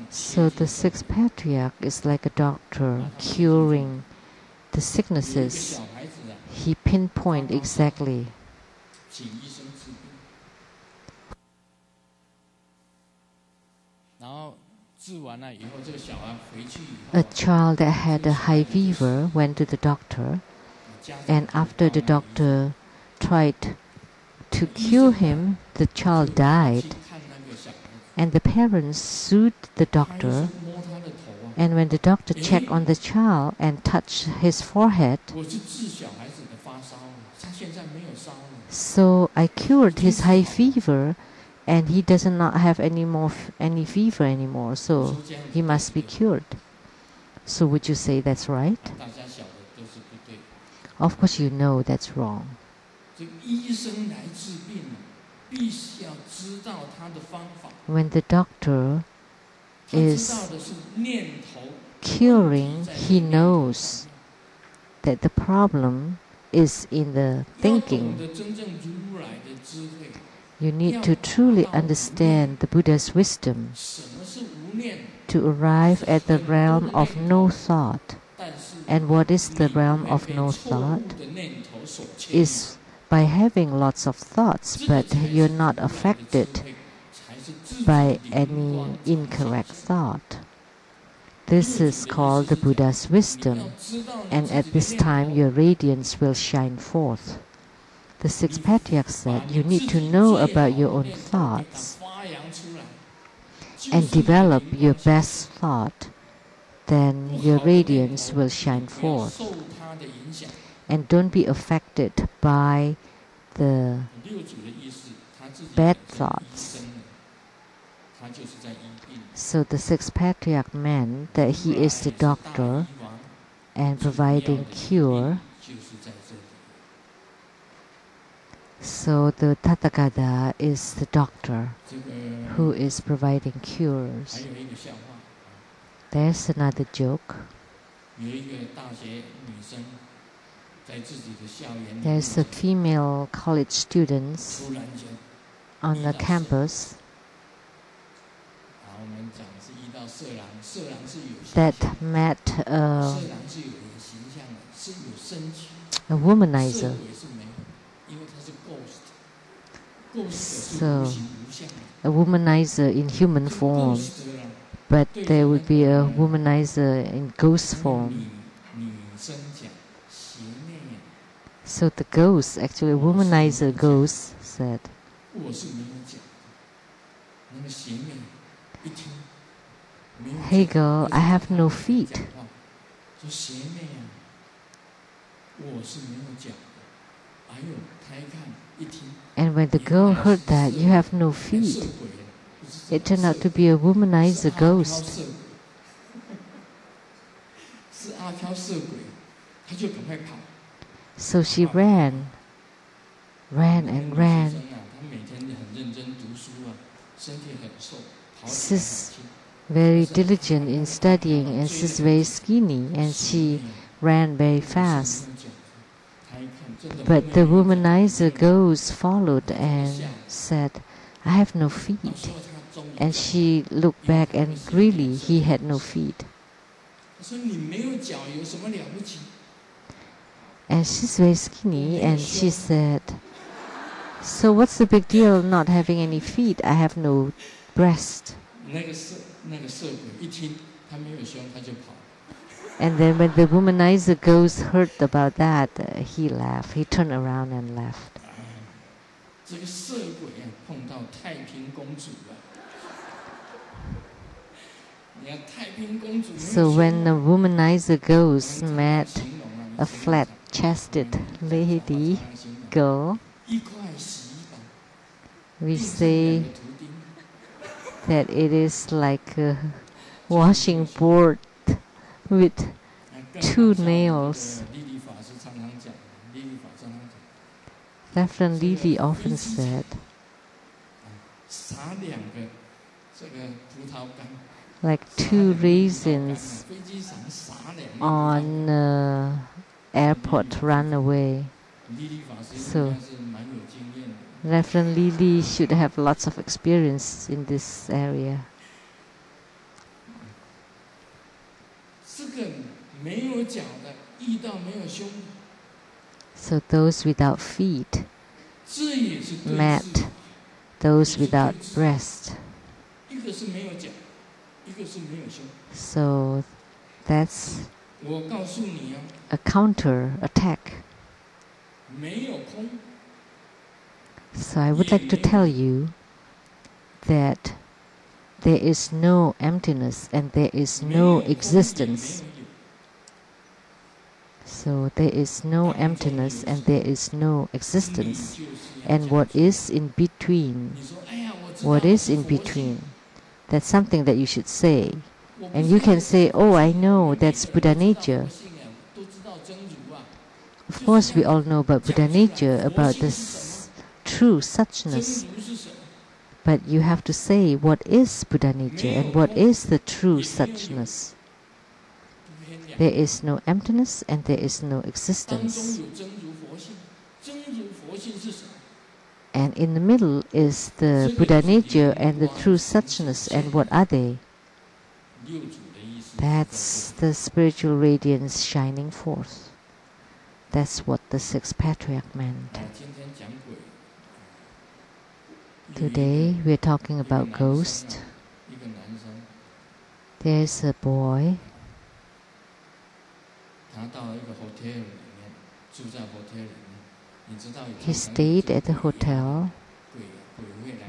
So the sixth patriarch is like a doctor curing the sicknesses. He pinpoint exactly. A child that had a high fever went to the doctor, and after the doctor tried to cure him, the child died. And the parents sued the doctor, and when the doctor checked on the child and touched his forehead, so I cured his high fever, and he does not have any fever anymore, so he must be cured. So would you say that's right? Of course you know that's wrong. When the doctor is curing, he knows that the problem is in the thinking. You need to truly understand the Buddha's wisdom to arrive at the realm of no thought. And what is the realm of no thought? Is by having lots of thoughts, but you're not affected by any incorrect thought. This is called the Buddha's wisdom, and at this time your radiance will shine forth. The sixth patriarch said, you need to know about your own thoughts and develop your best thought, then your radiance will shine forth. And don't be affected by the bad thoughts. So the sixth patriarch meant that he is the doctor and providing cure. So the Tathagata is the doctor who is providing cures. There's another joke. There's a female college student on the campus that met a womanizer. So, a womanizer in human form, but there would be a womanizer in ghost form. So the ghost, actually a womanizer ghost, said, "Hey girl, I have no feet." And when the girl heard that, "You have no feet," it turned out to be a womanizer ghost. So she ran and ran. She's very diligent in studying, and she's very skinny, and she ran very fast. But the womanizer ghost followed and said, "I have no feet." And she looked back, and really he had no feet. And she's very skinny, and she said, "So what's the big deal not having any feet? I have no breast." And then when the womanizer ghost heard about that, he laughed. He turned around and laughed. So when the womanizer ghost met a flat-chested lady, girl, we say that it is like a washing board with two nails. Reverend Lily often said, like two raisins on airport runaway. So Reverend Lily should have lots of experience in this area. So those without feet met those without breast. So that's a counter attack. So I would like to tell you that there is no emptiness and there is no existence. So there is no emptiness and there is no existence. And what is in between? What is in between? That's something that you should say. And you can say, oh, I know, that's Buddha nature. Of course, we all know about Buddha nature, about this true suchness. But you have to say what is Buddha nature and what is the true suchness. There is no emptiness and there is no existence. And in the middle is the Buddha nature and the true suchness. And what are they? That's the spiritual radiance shining forth. That's what the sixth patriarch meant. Today we're talking about ghosts. There's a boy. He stayed at the hotel.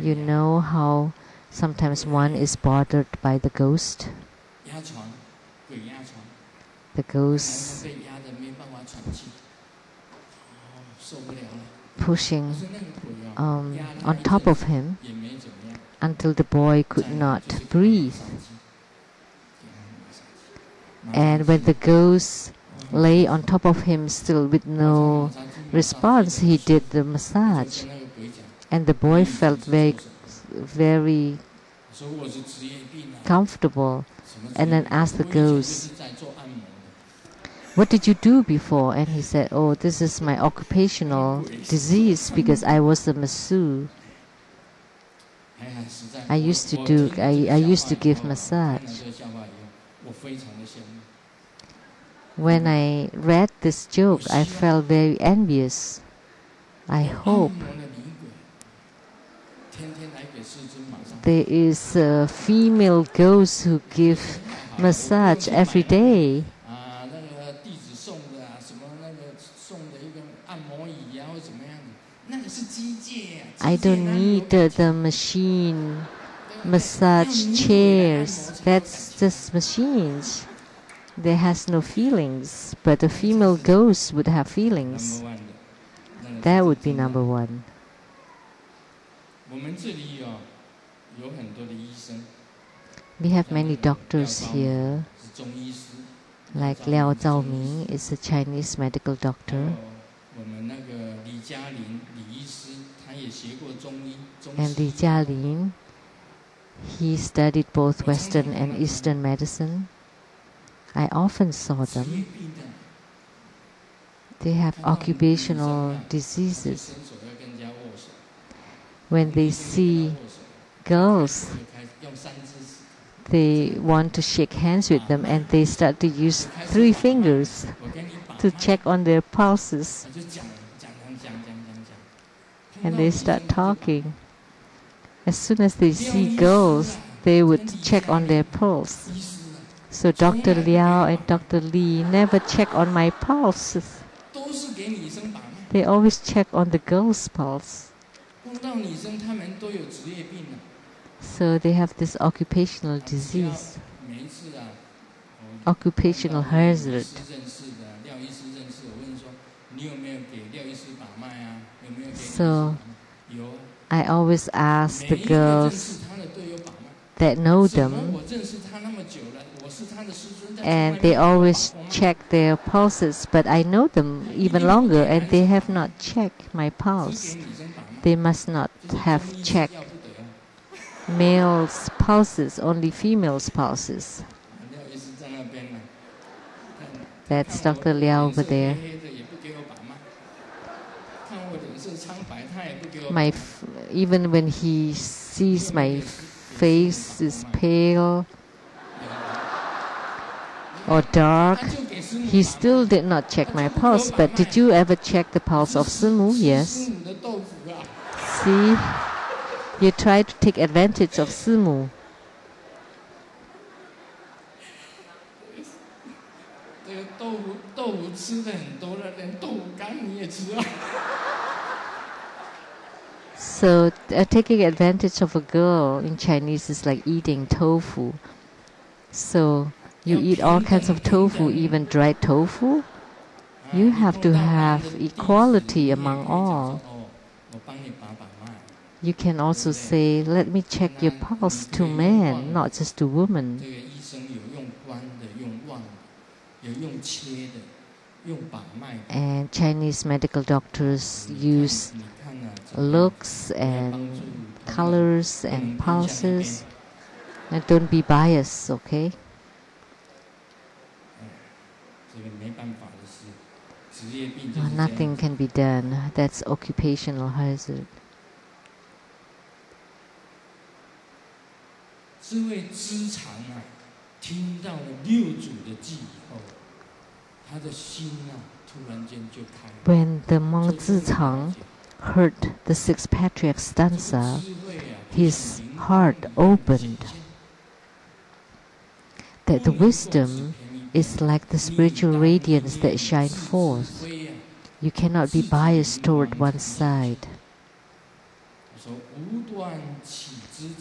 You know how sometimes one is bothered by the ghost. The ghost pushing on top of him until the boy could not breathe. And when the ghost lay on top of him still with no response, he did the massage. And the boy felt very comfortable and then asked the ghost, what did you do before? And he said, oh, this is my occupational disease because I was a masseuse. I used to give massage. When I read this joke, I felt very envious. I hope there is a female ghost who give massage every day. I don't need the machine massage chairs. That's just machines. There has no feelings, but a female ghost would have feelings. That would be number one. We have many doctors here, like Liao Zhaoming is a Chinese medical doctor, and Li Jialin, he studied both Western and Eastern medicine. I often saw them. They have occupational diseases. When they see girls, they want to shake hands with them and they start to use 3 fingers to check on their pulses. And they start talking. As soon as they see girls, they would check on their pulse. So Dr. Liao and Dr. Li never check on my pulse. They always check on the girl's pulse. So they have this occupational disease, occupational hazard. So I always ask the girls that know them, and they always check their pulses, but I know them even longer and they have not checked my pulse. They must not have checked males' pulses, only females' pulses. That's Dr. Liao over there. even when he sees my face is pale or dark, he still did not check my pulse. But did you ever check the pulse of Simu? Yes. See, you try to take advantage of Simu. So taking advantage of a girl in Chinese is like eating tofu. So you eat all kinds of tofu, even dried tofu. You have to have equality among all. You can also say, let me check your pulse to men, not just to women. And Chinese medical doctors use looks and colors and pulses. And don't be biased, okay? Nothing can be done. That's occupational hazard. When the monk Tsang heard the six patriarchs' stanza, his heart opened. That the wisdom is like the spiritual radiance that shines forth. You cannot be biased toward one side.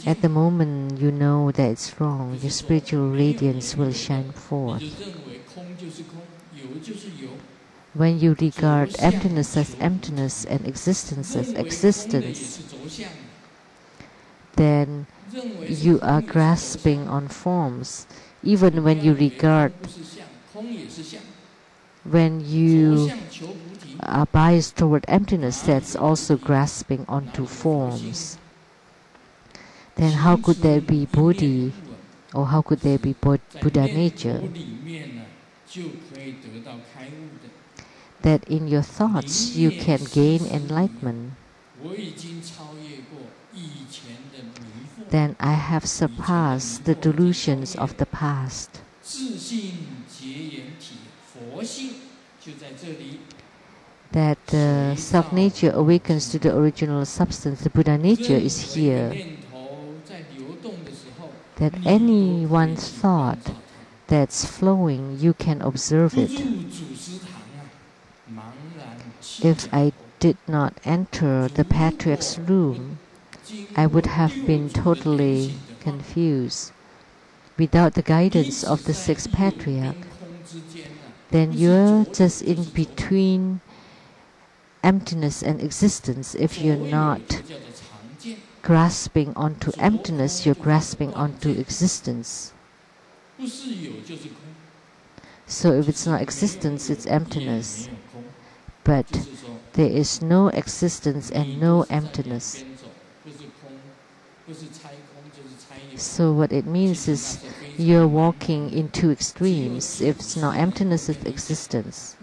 At the moment you know that it's wrong, your spiritual radiance will shine forth. When you regard emptiness as emptiness and existence as existence, then you are grasping on forms. Even when you regard, when you are biased toward emptiness, that's also grasping onto forms. Then how could there be Bodhi, or how could there be Buddha nature? That in your thoughts you can gain enlightenment. Then I have surpassed the delusions of the past. That the self-nature awakens to the original substance. The Buddha nature is here. That any one thought that's flowing, you can observe it. If I did not enter the Patriarch's room, I would have been totally confused. Without the guidance of the sixth Patriarch, then you're just in between emptiness and existence. If you're not grasping onto emptiness, you're grasping onto existence. So if it's not existence, it's emptiness. But there is no existence and no emptiness. So what it means is you're walking in two extremes. If it's not emptiness, it's existence.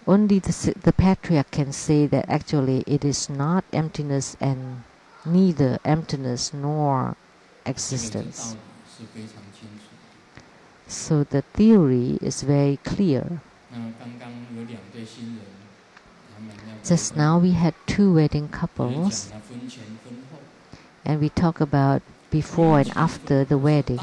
Only the Patriarch can say that actually it is not emptiness and neither emptiness nor existence. So the theory is very clear. Just now we had two wedding couples, and we talk about before and after the wedding.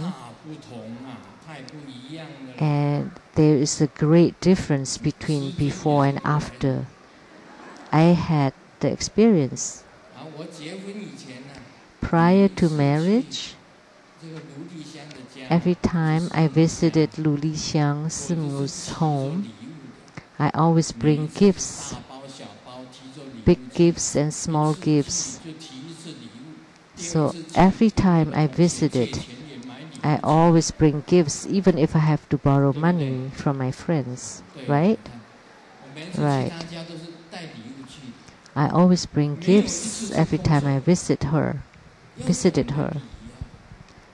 And there is a great difference between before and after. I had the experience. Prior to marriage, every time I visited Lu Lixiang Simu's home, I always bring gifts, big gifts and small gifts. So every time I visited, I always bring gifts, even if I have to borrow money from my friends, right? Right. I always bring gifts every time I visited her.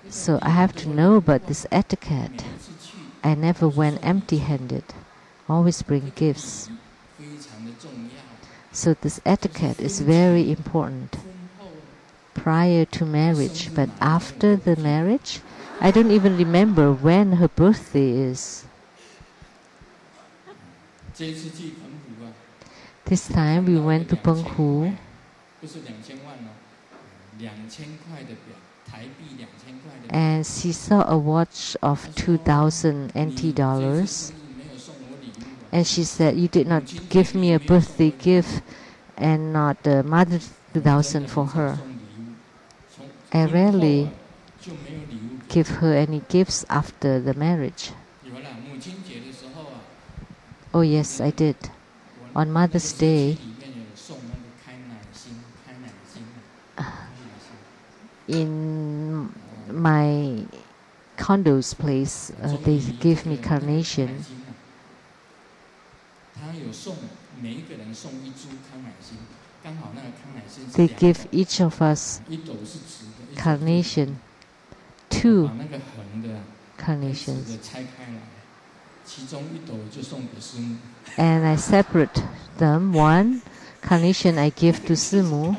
So I have to know about this etiquette. I never went empty-handed. Always bring gifts. So this etiquette is very important prior to marriage, but after the marriage, I don't even remember when her birthday is. This time we went to Penghu, and she saw a watch of 2,000 NT dollars, and she said, "You did not give me a birthday gift and not the mother 2,000 for her." I rarely give her any gifts after the marriage. Oh yes, I did. On Mother's Day, in my condo's place, they gave me carnation. They give each of us carnation, 2 carnations. And I separate them. 1 carnation I give to Simu.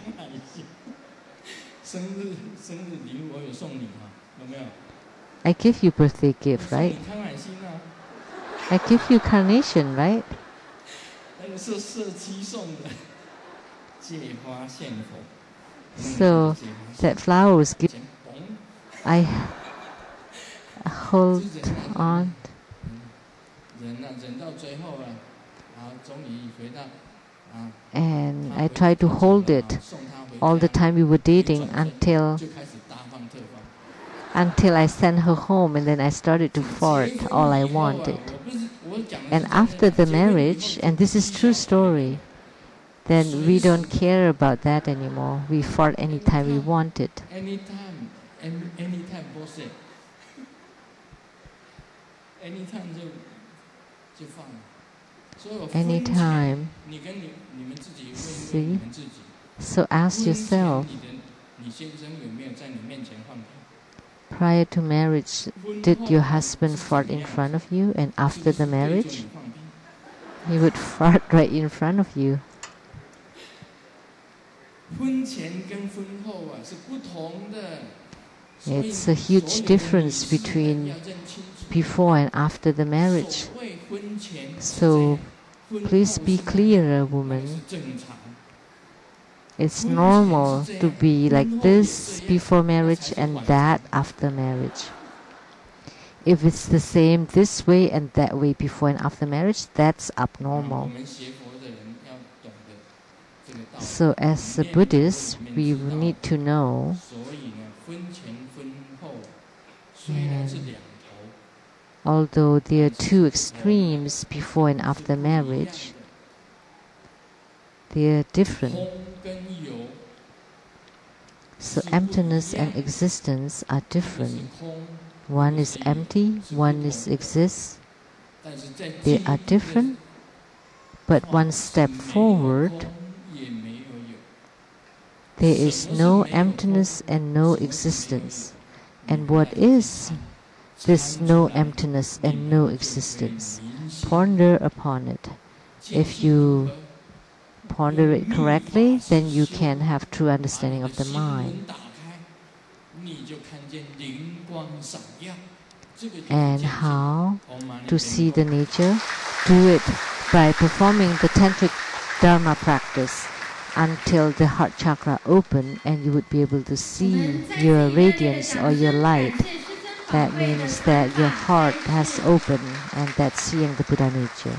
I give you birthday gift, right? I give you carnation, right? So that flower was given. I hold on. And I tried to hold it all the time we were dating until I sent her home, and then I started to fart all I wanted. And after the marriage, and this is true story, then we don't care about that anymore. We fart anytime we want it. Anytime. See? So ask yourself, prior to marriage, did your husband fart in front of you? And after the marriage, he would fart right in front of you. It's a huge difference between before and after the marriage. So please be clear, woman. It's normal to be like this before marriage and that after marriage. If it's the same this way and that way before and after marriage, that's abnormal. So as a Buddhist, we need to know, although there are 2 extremes before and after marriage, they are different. So emptiness and existence are different. One is empty, one is exists. They are different, but one step forward, there is no emptiness and no existence. And what is this no emptiness and no existence? Ponder upon it. If you ponder it correctly, then you can have true understanding of the mind. And how to see the nature? Do it by performing the Tantric Dharma practice until the heart chakra open, and you would be able to see your radiance or your light. That means that your heart has opened, and that's seeing the Buddha nature.